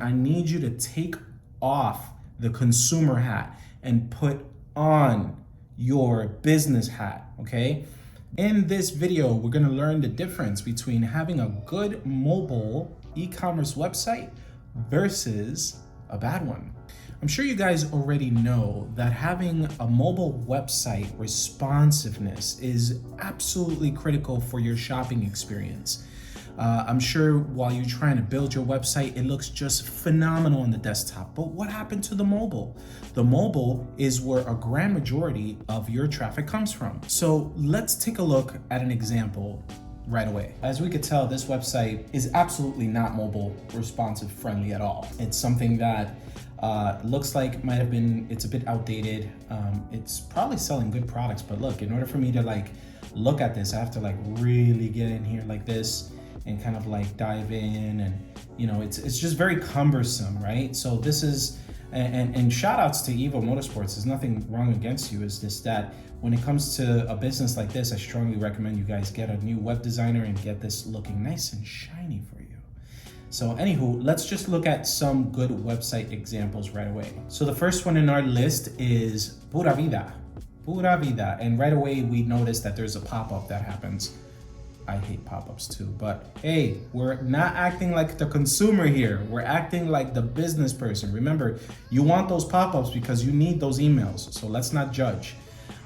I need you to take off the consumer hat and put on your business hat, okay? In this video, we're gonna learn the difference between having a good mobile e-commerce website versus a bad one. I'm sure you guys already know that having a mobile website responsiveness is absolutely critical for your shopping experience. I'm sure while you're trying to build your website, it looks just phenomenal on the desktop. But what happened to the mobile? The mobile is where a grand majority of your traffic comes from. So let's take a look at an example right away. As we could tell, this website is absolutely not mobile responsive friendly at all. It's something that looks like it's a bit outdated. It's probably selling good products, but look, in order for me to look at this, I have to really get in here like this and kind of dive in, and it's just very cumbersome, right? So this is, and shout outs to Evo Motorsports. There's nothing wrong against you. It's just that when it comes to a business like this, I strongly recommend you guys get a new web designer and get this looking nice and shiny for you. So anywho, let's just look at some good website examples right away. So the first one in our list is Pura Vida. Pura Vida. And right away we notice that there's a pop-up that happens. I hate pop-ups too, but hey, we're not acting like the consumer here. We're acting like the business person. Remember, you want those pop-ups because you need those emails, so let's not judge.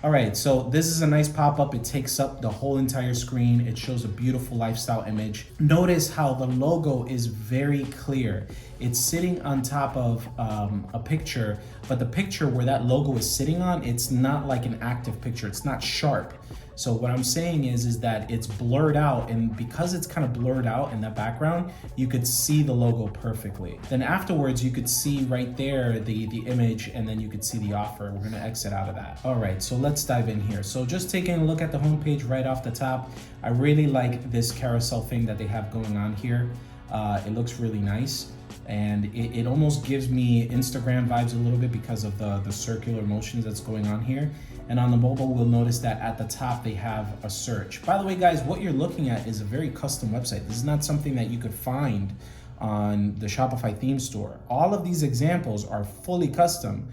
All right, so this is a nice pop-up. It takes up the whole entire screen. It shows a beautiful lifestyle image. Notice how the logo is very clear. It's sitting on top of a picture, but the picture where that logo is sitting on, it's not like an active picture. It's not sharp. So what I'm saying is that it's blurred out, and because it's kind of blurred out in that background, you could see the logo perfectly. Then afterwards, you could see right there the image, and then you could see the offer. We're gonna exit out of that. All right, so let's dive in here. So just taking a look at the homepage right off the top, I really like this carousel thing that they have going on here. It looks really nice. And it almost gives me Instagram vibes a little bit because of the circular motions that's going on here. And on the mobile, we'll notice that at the top, they have a search. By the way, guys, what you're looking at is a very custom website. This is not something that you could find on the Shopify theme store. All of these examples are fully custom,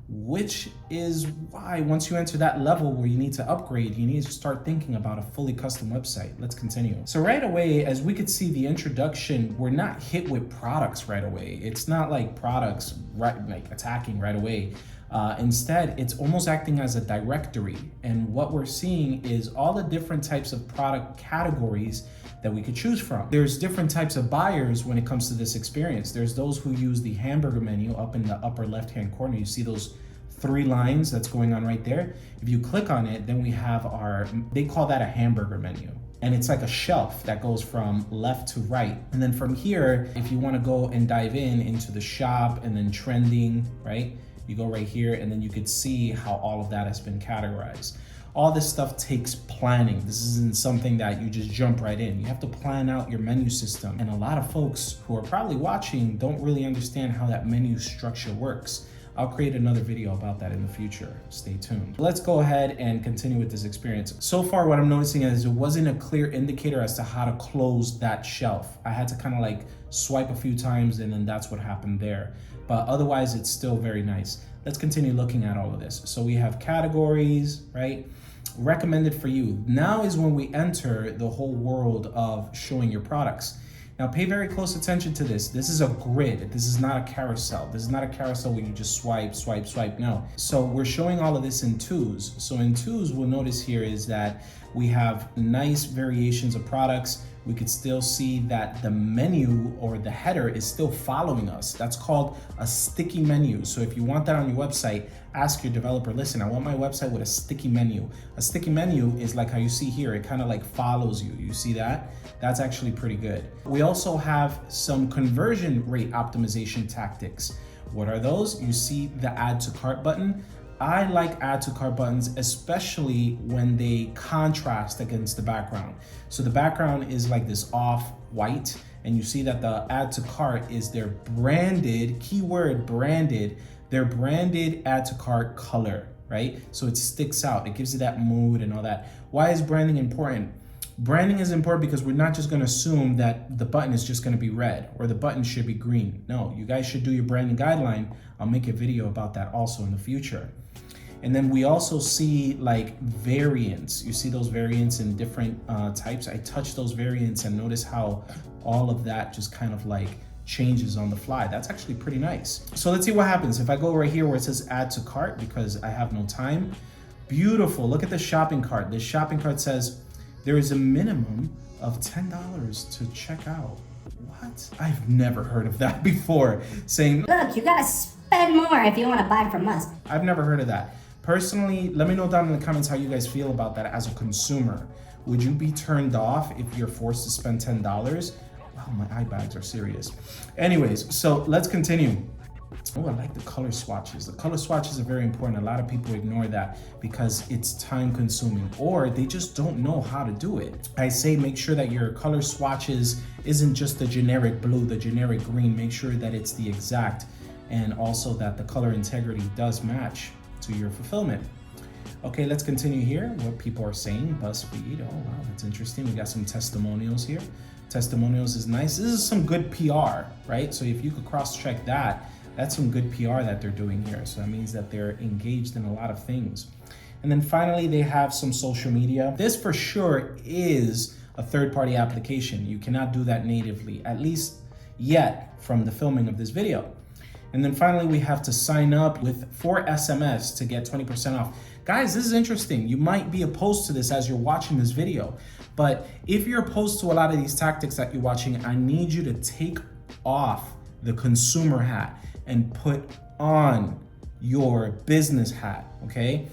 which is why once you enter that level where you need to upgrade, you need to start thinking about a fully custom website. Let's continue. So right away, as we could see the introduction, we're not hit with products right away. It's not like products attacking right away. Instead, it's almost acting as a directory. And what we're seeing is all the different types of product categories that we could choose from. There's different types of buyers when it comes to this experience. There's those who use the hamburger menu up in the upper left-hand corner. You see those 3 lines that's going on right there. If you click on it, then we have they call that a hamburger menu. And it's like a shelf that goes from left to right. And then from here, if you want to go and dive into the shop and then trending, right? You go right here, and then you could see how all of that has been categorized. All this stuff takes planning. This isn't something that you just jump right in. You have to plan out your menu system. And a lot of folks who are probably watching don't really understand how that menu structure works. I'll create another video about that in the future. Stay tuned. Let's go ahead and continue with this experience. So far, what I'm noticing is it wasn't a clear indicator as to how to close that shelf. I had to kind of swipe a few times, and then that's what happened there. But otherwise, it's still very nice. Let's continue looking at all of this. So we have categories, right? Recommended for you. Now is when we enter the whole world of showing your products. Now pay very close attention to this. This is a grid. This is not a carousel. This is not a carousel where you just swipe, swipe, swipe. No. So we're showing all of this in twos. So in twos, we'll notice here is that we have nice variations of products. We could still see that the menu or the header is still following us. That's called a sticky menu. So if you want that on your website, ask your developer, listen, I want my website with a sticky menu. A sticky menu is like how you see here. It kind of follows you. You see that? That's actually pretty good. We also have some conversion rate optimization tactics. What are those? You see the add to cart button. I like add to cart buttons, especially when they contrast against the background. So the background is like this off white, and you see that the add to cart is their branded, keyword branded, their branded add to cart color, right? So it sticks out, it gives you that mood and all that. Why is branding important? Branding is important because we're not just gonna assume that the button is just gonna be red or the button should be green. No, you guys should do your branding guideline. I'll make a video about that also in the future. And then we also see like variants. You see those variants in different types. I touch those variants and notice how all of that just kind of like changes on the fly. That's actually pretty nice. So let's see what happens. If I go right here where it says add to cart because I have no time. Beautiful, look at the shopping cart. This shopping cart says there is a minimum of $10 to check out. What? I've never heard of that before. Saying, look, you gotta spend more if you wanna buy from us. I've never heard of that. Personally, let me know down in the comments how you guys feel about that as a consumer. Would you be turned off if you're forced to spend $10? Wow, my eye bags are serious. Anyways, so let's continue. Oh, I like the color swatches. The color swatches are very important. A lot of people ignore that because it's time consuming or they just don't know how to do it. I say make sure that your color swatches isn't just the generic blue, the generic green. Make sure that it's the exact and also that the color integrity does match to your fulfillment. Okay, let's continue here. What people are saying, BuzzFeed. Oh, wow, that's interesting. We got some testimonials here. Testimonials is nice. This is some good PR, right? So if you could cross-check that, that's some good PR that they're doing here. So that means that they're engaged in a lot of things. And then finally, they have some social media. This for sure is a third-party application. You cannot do that natively, at least yet from the filming of this video. And then finally, we have to sign up for SMS to get 20% off. Guys, this is interesting. You might be opposed to this as you're watching this video, but if you're opposed to a lot of these tactics that you're watching, I need you to take off the consumer hat and put on your business hat, okay?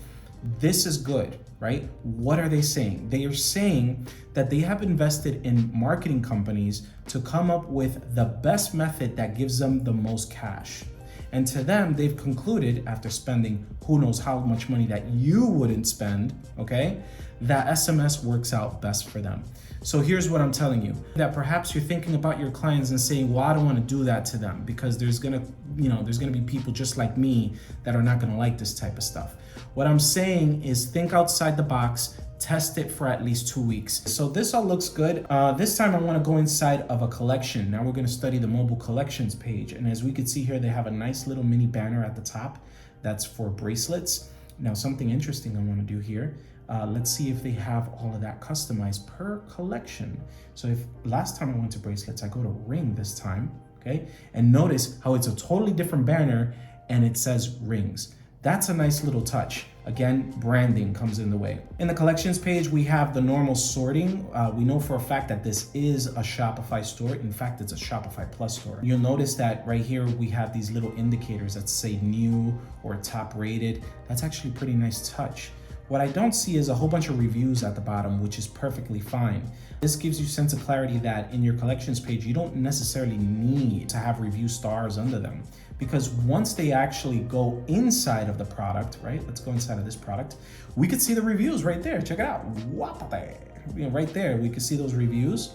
This is good, right? What are they saying? They are saying that they have invested in marketing companies to come up with the best method that gives them the most cash. And to them, they've concluded after spending who knows how much money that you wouldn't spend, okay, that SMS works out best for them. So here's what I'm telling you, that perhaps you're thinking about your clients and saying, well, I don't want to do that to them because there's gonna be people just like me that are not gonna like this type of stuff. What I'm saying is think outside the box, test it for at least 2 weeks. So this all looks good. This time I want to go inside of a collection. Now we're going to study the mobile collections page. And as we can see here, they have a nice little mini banner at the top. That's for bracelets. Now something interesting I want to do here. Let's see if they have all of that customized per collection. So if last time I went to bracelets, I go to ring this time, okay? And notice how it's a totally different banner and it says rings. That's a nice little touch. Again, branding comes in the way. In the collections page, we have the normal sorting. We know for a fact that this is a Shopify store. In fact, it's a Shopify Plus store. You'll notice that right here, we have these little indicators that say new or top rated. That's actually a pretty nice touch. What I don't see is a whole bunch of reviews at the bottom, which is perfectly fine. This gives you a sense of clarity that in your collections page, you don't necessarily need to have review stars under them. Because once they actually go inside of the product, right? Let's go inside of this product. We could see the reviews right there. Check it out. Right there, we could see those reviews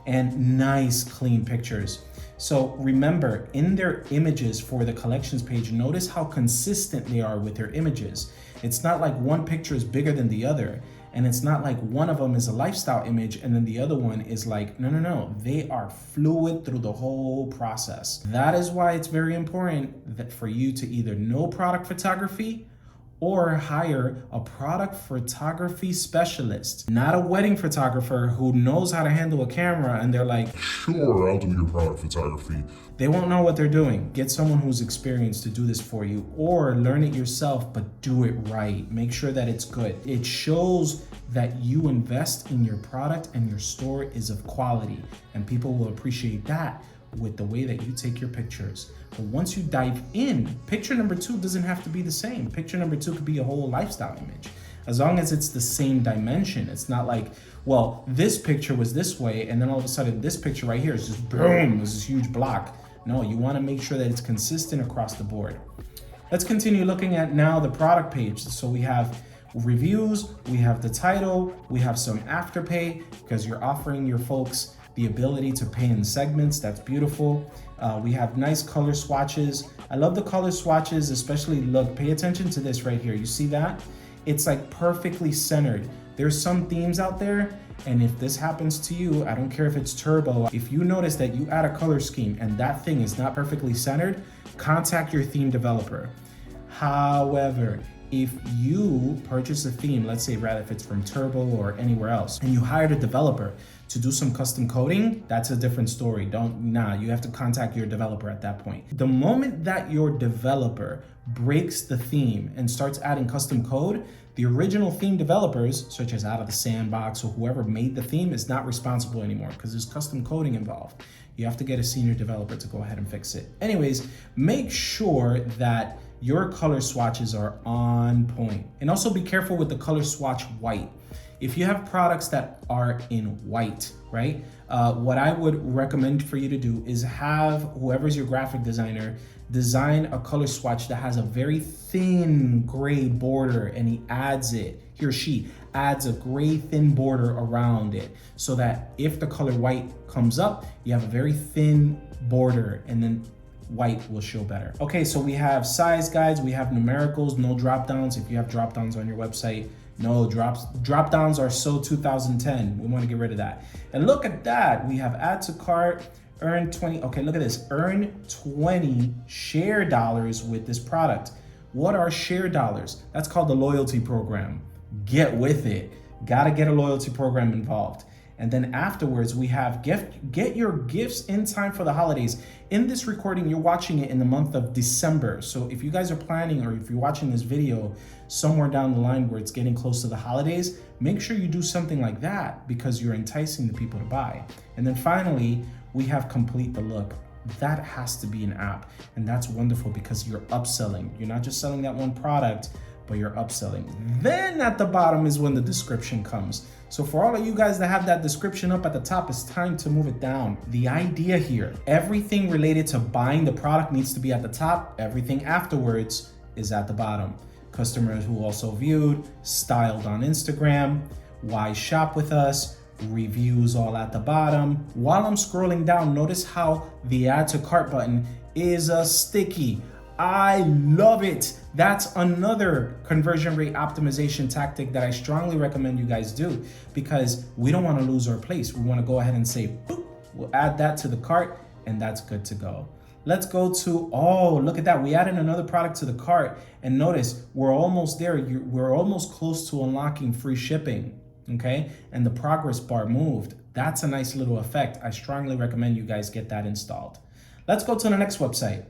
and nice clean pictures. So remember, in their images for the collections page, notice how consistent they are with their images. It's not like one picture is bigger than the other. And it's not like one of them is a lifestyle image and then the other one is like, no. They are fluid through the whole process. That is why it's very important that for you to either know product photography or hire a product photography specialist, not a wedding photographer who knows how to handle a camera and they're like, sure, I'll do your product photography. They won't know what they're doing. Get someone who's experienced to do this for you or learn it yourself, but do it right. Make sure that it's good. It shows that you invest in your product and your store is of quality and people will appreciate that with the way that you take your pictures. But once you dive in, picture number 2 doesn't have to be the same. Picture number 2 could be a whole lifestyle image. As long as it's the same dimension. It's not like, well, this picture was this way and then all of a sudden this picture right here is just boom, there's this huge block. No, you wanna make sure that it's consistent across the board. Let's continue looking at now the product page. So we have reviews, we have the title, we have some afterpay because you're offering your folks the ability to pay in segments. That's beautiful. We have nice color swatches. I love the color swatches, especially look, pay attention to this right here. You see that? It's like perfectly centered. There's some themes out there And if this happens to you, I don't care if it's turbo, if you notice that you add a color scheme and that thing is not perfectly centered, contact your theme developer. However, if you purchase a theme, let's say rather if it's from Turbo or anywhere else, and you hired a developer to do some custom coding, that's a different story. You have to contact your developer at that point. The moment that your developer breaks the theme and starts adding custom code, the original theme developers, such as Out of the Sandbox or whoever made the theme, is not responsible anymore because there's custom coding involved. You have to get a senior developer to go ahead and fix it. Anyways, make sure that your color swatches are on point. And also be careful with the color swatch white. If you have products that are in white, right? What I would recommend for you to do is have whoever's your graphic designer design a color swatch that has a very thin gray border, and he or she adds a gray thin border around it so that if the color white comes up, you have a very thin border, and then white will show better. Okay, so we have size guides, we have numericals, no drop downs. If you have drop downs on your website, no drop downs are so 2010. We want to get rid of that. And look at that, we have add to cart, earn 20. Okay, look at this, earn 20 share dollars with this product. What are share dollars? That's called the loyalty program. Get with it. Gotta get a loyalty program involved. And then afterwards, we have get your gifts in time for the holidays. In this recording, you're watching it in the month of December. So if you guys are planning, or if you're watching this video somewhere down the line where it's getting close to the holidays, make sure you do something like that because you're enticing the people to buy. And then finally, we have complete the look. That has to be an app. And that's wonderful because you're upselling. You're not just selling that one product, but you're upselling. Then at the bottom is when the description comes. So for all of you guys that have that description up at the top, it's time to move it down. The idea here, everything related to buying the product needs to be at the top. Everything afterwards is at the bottom. Customers who also viewed, styled on Instagram, why shop with us, reviews all at the bottom. While I'm scrolling down, notice how the add to cart button is a sticky. I love it. That's another conversion rate optimization tactic that I strongly recommend you guys do because we don't want to lose our place. We want to go ahead and say, boop, we'll add that to the cart and that's good to go. Let's go to, oh, look at that. We added another product to the cart and notice we're almost there. We're almost close to unlocking free shipping, okay? And the progress bar moved. That's a nice little effect. I strongly recommend you guys get that installed. Let's go to the next website.